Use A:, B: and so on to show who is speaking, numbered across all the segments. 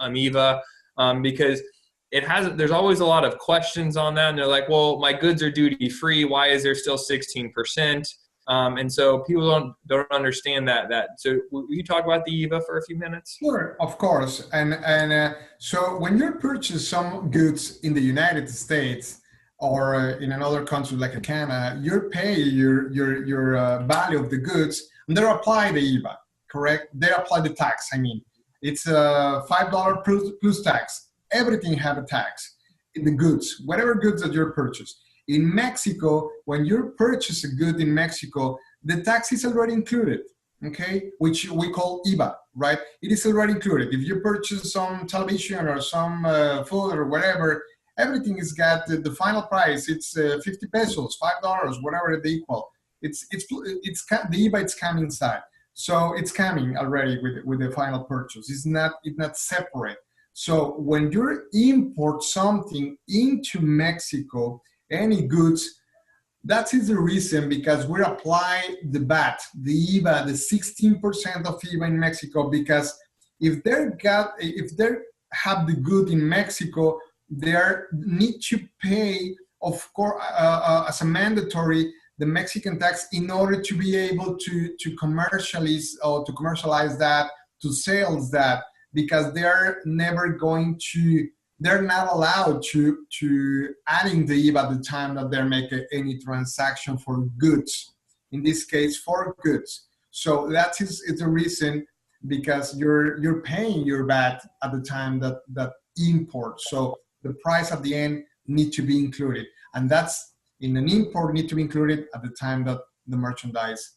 A: IVA, because there's always a lot of questions on that. And they're like, well, my goods are duty free. Why is there still 16%? And so people don't understand that. So will you talk about the IVA for a few minutes?
B: Sure, of course. And so when you purchase some goods in the United States or in another country like Canada, you pay your value of the goods, and they apply the IVA, correct? They apply the tax. I mean, it's $5 plus tax. Everything have a tax in the goods, whatever goods that you're purchased. In Mexico, when you purchase a good in Mexico, the tax is already included, okay? Which we call IVA, right? It is already included. If you purchase some television or some food or whatever, everything is got the final price. It's 50 pesos, $5, whatever they equal. The IVA it's coming inside. So it's coming already with the final purchase. It's not separate. So when you import something into Mexico, any goods, that is the reason because we apply the VAT, the IVA, the 16% of IVA in Mexico, because if they have the good in Mexico, they need to pay, of course, as a mandatory, the Mexican tax in order to be able to commercialize that, to sales that, because they're not allowed to adding the IVA at the time that they're making any transaction for goods. In this case, for goods. So it's the reason, because you're paying your VAT at the time that import. So the price at the end need to be included, and that's in an import need to be included at the time that the merchandise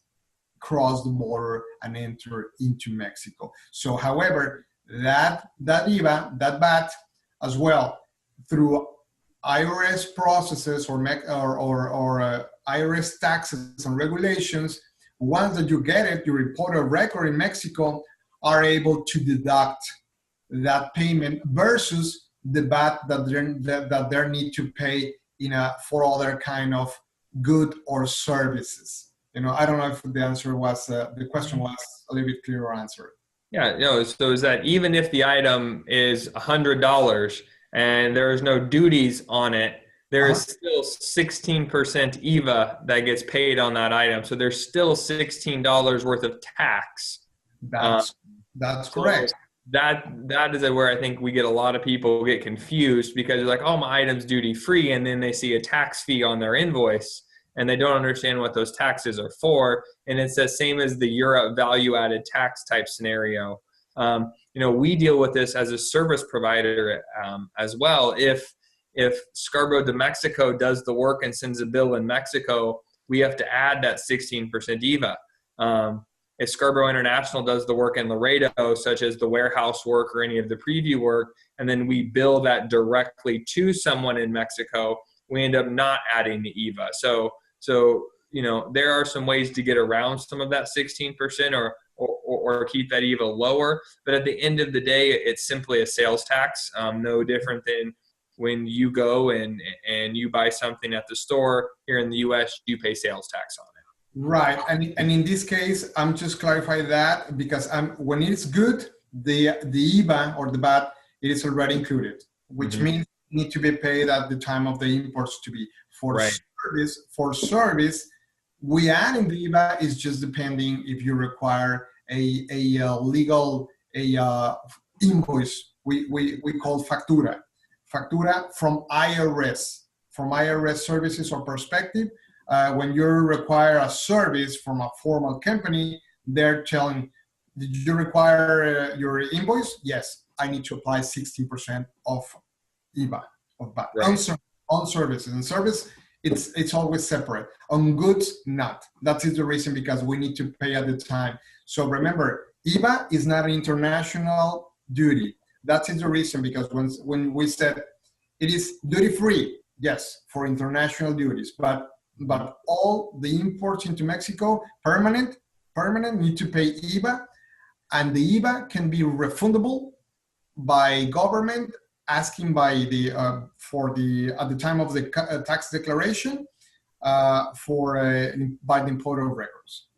B: cross the border and enter into Mexico. So, however, that IVA, that VAT, as well, through IRS processes or IRS taxes and regulations, once that you get it, you report a record in Mexico, are able to deduct that payment versus the VAT that they need to pay for other kind of good or services. I don't know if the question was a little bit clearer answered.
A: Yeah, so is that even if the item is $100 and there is no duties on it, there is still 16% IVA that gets paid on that item. So there's still $16 worth of tax.
B: That's correct.
A: That is where I think we get a lot of people get confused, because they're like, oh, my item's duty free, and then they see a tax fee on their invoice, and they don't understand what those taxes are for. And it's the same as the Europe value-added tax type scenario. We deal with this as a service provider as well. If Scarborough de Mexico does the work and sends a bill in Mexico, we have to add that 16% IVA. If Scarborough International does the work in Laredo, such as the warehouse work or any of the preview work, and then we bill that directly to someone in Mexico, we end up not adding the IVA. So there are some ways to get around some of that 16% or keep that IVA lower. But at the end of the day, it's simply a sales tax, no different than when you go and you buy something at the store here in the U.S., you pay sales tax on it.
B: Right, and in this case, I'm just clarifying that because when it's good, the IVA or the VAT, it is already included, which means it need to be paid at the time of the imports to be. For service, we add in the IVA is just depending if you require a legal invoice. We call factura from IRS services or perspective. When you require a service from a formal company, they're telling, did you require your invoice? Yes, I need to apply 16% of IVA of VAT. Right. On services. And service, it's always separate. On goods, not. That is the reason, because we need to pay at the time. So remember, IVA is not an international duty. That is the reason, because when we said it is duty-free, yes, for international duties, but all the imports into Mexico, permanent need to pay IVA, and the IVA can be refundable by government asking by at the time of the tax declaration by the importer of records.